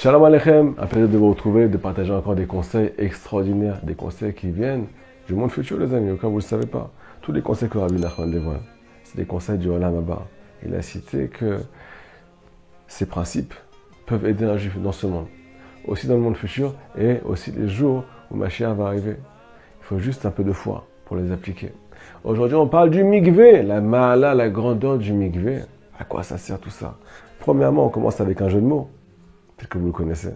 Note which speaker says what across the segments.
Speaker 1: Shalom Aleichem, un plaisir de vous retrouver, de partager encore des conseils extraordinaires, des conseils qui viennent du monde futur, les amis, au cas où vous ne le savez pas. Tous les conseils que Rabbi Nachman dévoile, c'est des conseils du Olam Haba. Il a cité que ces principes peuvent aider un juif dans ce monde, aussi dans le monde futur et aussi les jours où Mashiach va arriver. Il faut juste un peu de foi pour les appliquer. Aujourd'hui, on parle du mikvé, la ma'ala, la grandeur du mikvé. À quoi ça sert tout ça? Premièrement, on commence avec un jeu de mots, tel que vous le connaissez.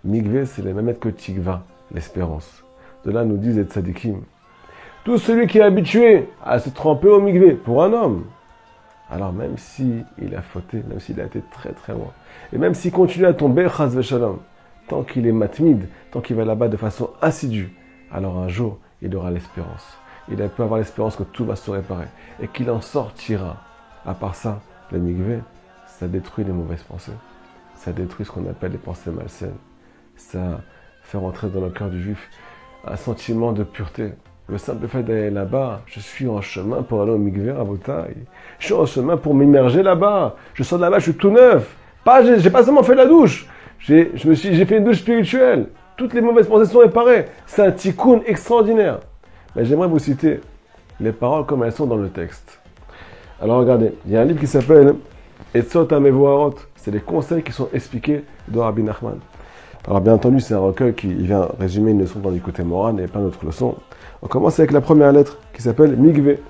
Speaker 1: Mikvé, c'est les mêmes lettres que tikva, l'espérance. De là, nous disent les tzadikim. Tout celui qui est habitué à se tremper au mikvé pour un homme, alors même s'il a fauté, même s'il a été très très loin, et même s'il continue à tomber, chas v'shalom, tant qu'il est matmid, tant qu'il va là-bas de façon assidue, alors un jour, il aura l'espérance. Il peut avoir l'espérance que tout va se réparer et qu'il en sortira. À part ça, le mikvé, ça détruit les mauvaises pensées. Ça détruit ce qu'on appelle les pensées malsaines. Ça fait rentrer dans le cœur du juif un sentiment de pureté. Le simple fait d'aller là-bas, je suis en chemin pour aller au mikvé à Rabotai. Je suis en chemin pour m'immerger là-bas. Je sors de là-bas, je suis tout neuf. J'ai pas seulement fait la douche. J'ai fait une douche spirituelle. Toutes les mauvaises pensées sont réparées. C'est un tikkun extraordinaire. Mais j'aimerais vous citer les paroles comme elles sont dans le texte. Alors regardez, il y a un livre qui s'appelle Etzot HaMevoarot. C'est les conseils qui sont expliqués de Rabbi Nachman. Alors bien entendu, c'est un recueil qui vient résumer une leçon dans du côté moral et plein d'autres leçons. On commence avec la première lettre qui s'appelle Mikvé.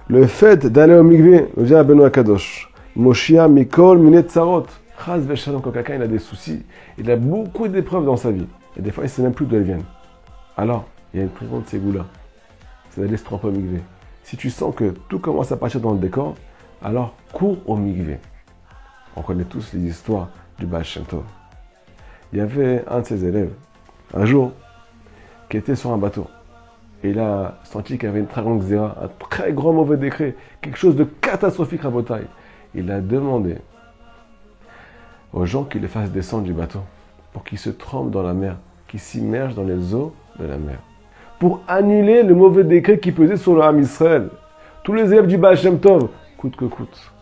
Speaker 1: Le fait d'aller au Mikvé, nous dit Benoît Kadosh, Moshia Mikol Minet Tsarot. Chaz v'shalom, quand quelqu'un a des soucis, il a beaucoup d'épreuves dans sa vie. Et des fois, il ne sait même plus d'où elles viennent. Alors, il y a une plus grande ségoula, c'est d'aller se tremper au mikvé. Si tu sens que tout commence à partir dans le décor, alors cours au mikvé. On connaît tous les histoires du Baal Shem Tov. Il y avait un de ses élèves, un jour, qui était sur un bateau. Et il a senti qu'il y avait une très grande xéra, un très grand mauvais décret, quelque chose de catastrophique à Botaï. Il a demandé aux gens qui le fassent descendre du bateau pour qu'ils se trempent dans la mer, qu'ils s'immergent dans les eaux de la mer, pour annuler le mauvais décret qui pesait sur le Ham Israël. Tous les élèves du Baal Shem Tov, coûte que coûte,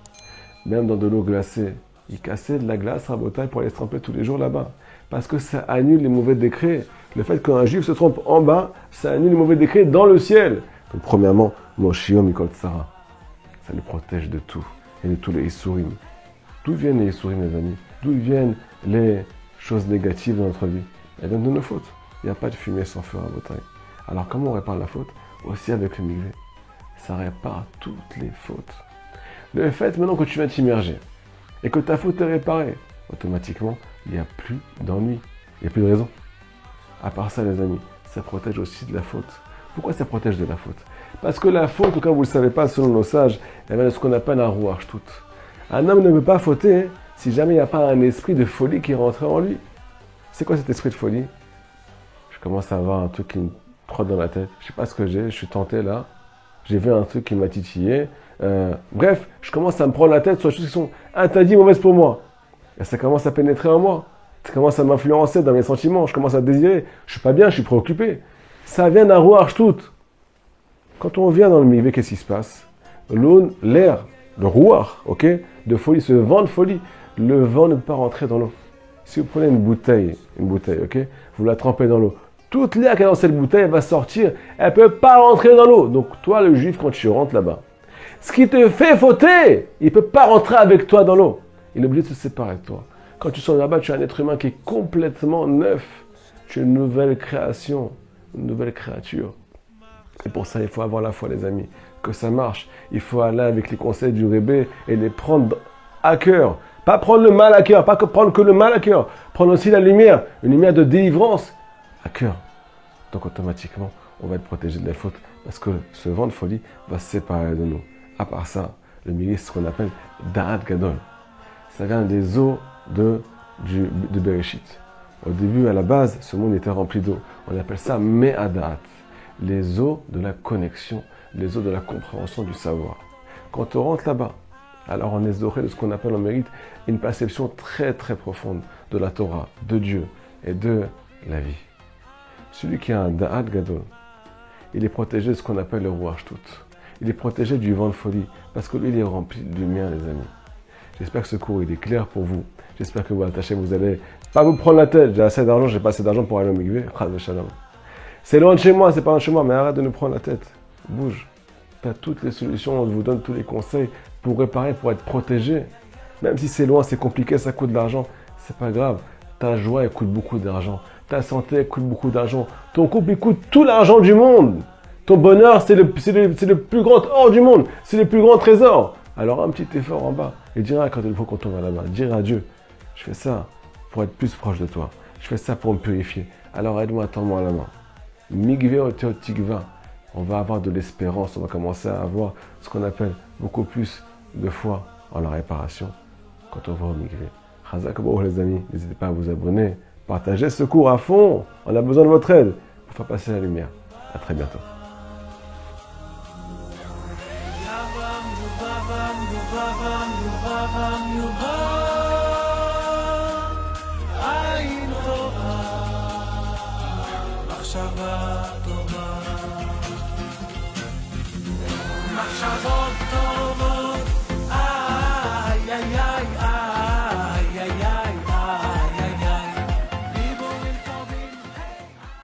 Speaker 1: même dans de l'eau glacée, ils cassaient de la glace à Botaï pour aller se tremper tous les jours là-bas. Parce que ça annule les mauvais décrets. Le fait qu'un juif se trompe en bas, ça annule les mauvais décrets dans le ciel. Donc premièrement, Moshio Mikol Tsara. Ça le protège de tout. Et de tous les Issourim. D'où viennent les Issourim, les amis? D'où viennent les choses négatives dans notre vie? Elles viennent de nos fautes. Il n'y a pas de fumée sans feu à Botaï. Alors comment on répare la faute? Aussi avec le mikvé. Ça répare toutes les fautes. Le fait maintenant que tu viens t'immerger et que ta faute est réparée, automatiquement, il n'y a plus d'ennui. Il n'y a plus de raison. À part ça, les amis, ça protège aussi de la faute. Pourquoi ça protège de la faute? Parce que la faute, comme vous ne le savez pas, selon nos sages, elle vient de ce qu'on appelle un rouach tout. Un homme ne peut pas fauter si jamais il n'y a pas un esprit de folie qui est rentré en lui. C'est quoi cet esprit de folie? Je commence à avoir un truc qui me trotte dans la tête. Je ne sais pas ce que j'ai, je suis tenté là. J'ai vu un truc qui m'a titillé. Bref, je commence à me prendre la tête sur les choses qui sont interdites, mauvaises pour moi. Et ça commence à pénétrer en moi. Ça commence à m'influencer dans mes sentiments. Je commence à désirer. Je suis pas bien, je suis préoccupé. Ça vient d'un rouach tout. Quand on vient dans le mikvé, qu'est-ce qui se passe? L'air, le rouach, ok, de folie, ce vent de folie, le vent ne peut pas rentrer dans l'eau. Si vous prenez une bouteille, ok, vous la trempez dans l'eau. Toute l'air qui est dans cette bouteille elle va sortir. Elle ne peut pas rentrer dans l'eau. Donc toi, le juif, quand tu rentres là-bas, ce qui te fait fauter, il ne peut pas rentrer avec toi dans l'eau. Il est obligé de se séparer de toi. Quand tu sors là-bas, tu es un être humain qui est complètement neuf. Tu es une nouvelle création, une nouvelle créature. Et pour ça, il faut avoir la foi, les amis, que ça marche. Il faut aller avec les conseils du Rébé et les prendre à cœur. Pas prendre le mal à cœur, pas que prendre que le mal à cœur. Prendre aussi la lumière, une lumière de délivrance à cœur. Donc automatiquement, on va être protégé de la faute parce que ce vent de folie va se séparer de nous. À part ça, le mikvé, c'est ce qu'on appelle Da'at Gadol. Ça vient des eaux de Bereshit. Au début, à la base, ce monde était rempli d'eau. On appelle ça Me'adat, les eaux de la connexion, les eaux de la compréhension du savoir. Quand on rentre là-bas, alors on est zoré de ce qu'on appelle en mérite une perception très très profonde de la Torah, de Dieu et de la vie. Celui qui a un Da'at Gadol, il est protégé de ce qu'on appelle le rouach tout. Il est protégé du vent de folie parce que lui, il est rempli de lumière, les amis. J'espère que ce cours il est clair pour vous. J'espère que vous attachez, vous allez pas vous prendre la tête. J'ai assez d'argent, j'ai pas assez d'argent pour aller au mikvé. C'est loin de chez moi, c'est pas loin de chez moi, mais arrête de nous prendre la tête. Bouge. Tu as toutes les solutions, on vous donne tous les conseils pour réparer, pour être protégé. Même si c'est loin, c'est compliqué, ça coûte de l'argent, c'est pas grave. Ta joie, elle coûte beaucoup d'argent. Ta santé, elle coûte beaucoup d'argent. Ton couple, il coûte tout l'argent du monde. Ton bonheur, c'est le plus grand or du monde. C'est le plus grand trésor. Alors un petit effort en bas. Et diras quand il faut qu'on tombe là-bas. Dirai à Dieu, je fais ça pour être plus proche de toi. Je fais ça pour me purifier. Alors aide-moi, tends-moi la main. Migvé au Tikva. On va avoir de l'espérance. On va commencer à avoir ce qu'on appelle beaucoup plus de foi en la réparation quand on va au Migvé. Chazak les amis. N'hésitez pas à vous abonner. Partagez ce cours à fond. On a besoin de votre aide pour faire passer la lumière. À très bientôt.
Speaker 2: מחשבה טובה